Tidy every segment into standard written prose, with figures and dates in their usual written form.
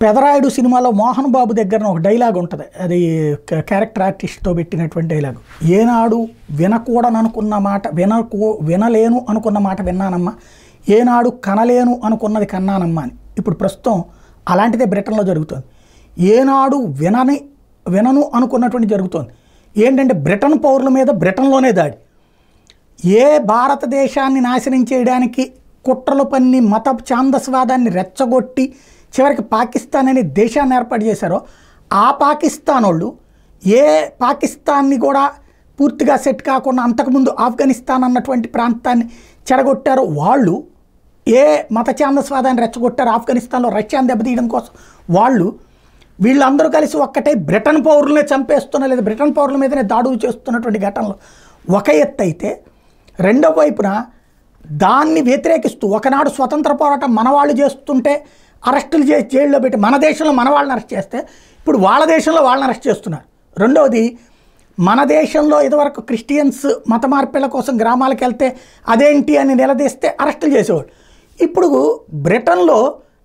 పెదరాయుడు సినిమాలో మోహన్ బాబు దగ్గర ఒక డైలాగ్ ఉంటుంది, అది క్యారెక్టర్ ఆర్టిస్ట్తో పెట్టినటువంటి డైలాగ్. ఏనాడు వినకూడననుకున్న మాట వినలేను అనుకున్న మాట విన్నానమ్మా, ఏనాడు కనలేను అనుకున్నది కన్నానమ్మా అని. ఇప్పుడు ప్రస్తుతం అలాంటిదే బ్రిటన్లో జరుగుతుంది. ఏనాడు వినను అనుకున్నటువంటి జరుగుతుంది. ఏంటంటే బ్రిటన్ పౌరుల మీద బ్రిటన్లోనే దాడి. ఏ భారతదేశాన్ని నాశనం చేయడానికి కుట్రలు పన్ని మత ఛాందస్వాదాన్ని రెచ్చగొట్టి చివరికి పాకిస్తాన్ అనే దేశాన్ని ఏర్పాటు చేశారో ఆ పాకిస్తాన్ వాళ్ళు ఏ పాకిస్తాన్ని కూడా పూర్తిగా సెట్ కాకుండా అంతకుముందు ఆఫ్ఘనిస్తాన్ అన్నటువంటి ప్రాంతాన్ని చెడగొట్టారో వాళ్ళు, ఏ మత ఛాందస్వాదాన్ని రెచ్చగొట్టారో ఆఫ్ఘనిస్తాన్లో రష్యాను దెబ్బతీయడం కోసం వాళ్ళు, వీళ్ళందరూ కలిసి ఒక్కటే బ్రిటన్ పౌరులనే చంపేస్తున్న లేదా బ్రిటన్ పౌరుల మీదనే దాడులు చేస్తున్నటువంటి ఘటనలు ఒక ఎత్తు అయితే, రెండో వైపున దాన్ని వ్యతిరేకిస్తూ ఒకనాడు స్వతంత్ర పోరాటం మన వాళ్ళు చేస్తుంటే అరెస్టులు చేసి జైల్లో పెట్టి మన దేశంలో మన వాళ్ళని అరెస్ట్ చేస్తే ఇప్పుడు వాళ్ళ దేశంలో వాళ్ళని అరెస్ట్ చేస్తున్నారు. రెండవది, మన దేశంలో ఇదివరకు క్రిస్టియన్స్ మత మార్పిళ్ల కోసం గ్రామాలకు వెళ్తే అదేంటి అని నిలదీస్తే అరెస్టులు చేసేవాళ్ళు. ఇప్పుడు బ్రిటన్లో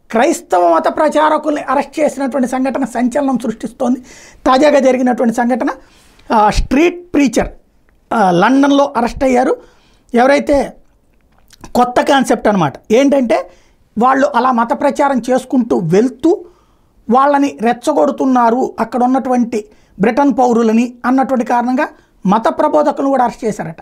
క్రైస్తవ మత ప్రచారకుల్ని అరెస్ట్ చేసినటువంటి సంఘటన సంచలనం సృష్టిస్తోంది. తాజాగా జరిగినటువంటి సంఘటన, స్ట్రీట్ ప్రీచర్ లండన్లో అరెస్ట్ అయ్యారు. ఎవరైతే కొత్త కాన్సెప్ట్ అనమాట, ఏంటంటే వాళ్ళు అలా మత ప్రచారం చేసుకుంటూ వెళ్తూ వాళ్ళని రెచ్చగొడుతున్నారు అక్కడ ఉన్నటువంటి బ్రిటన్ పౌరులని అన్నటువంటి కారణంగా మత ప్రబోధకులను కూడా అరెస్ట్ చేశారట.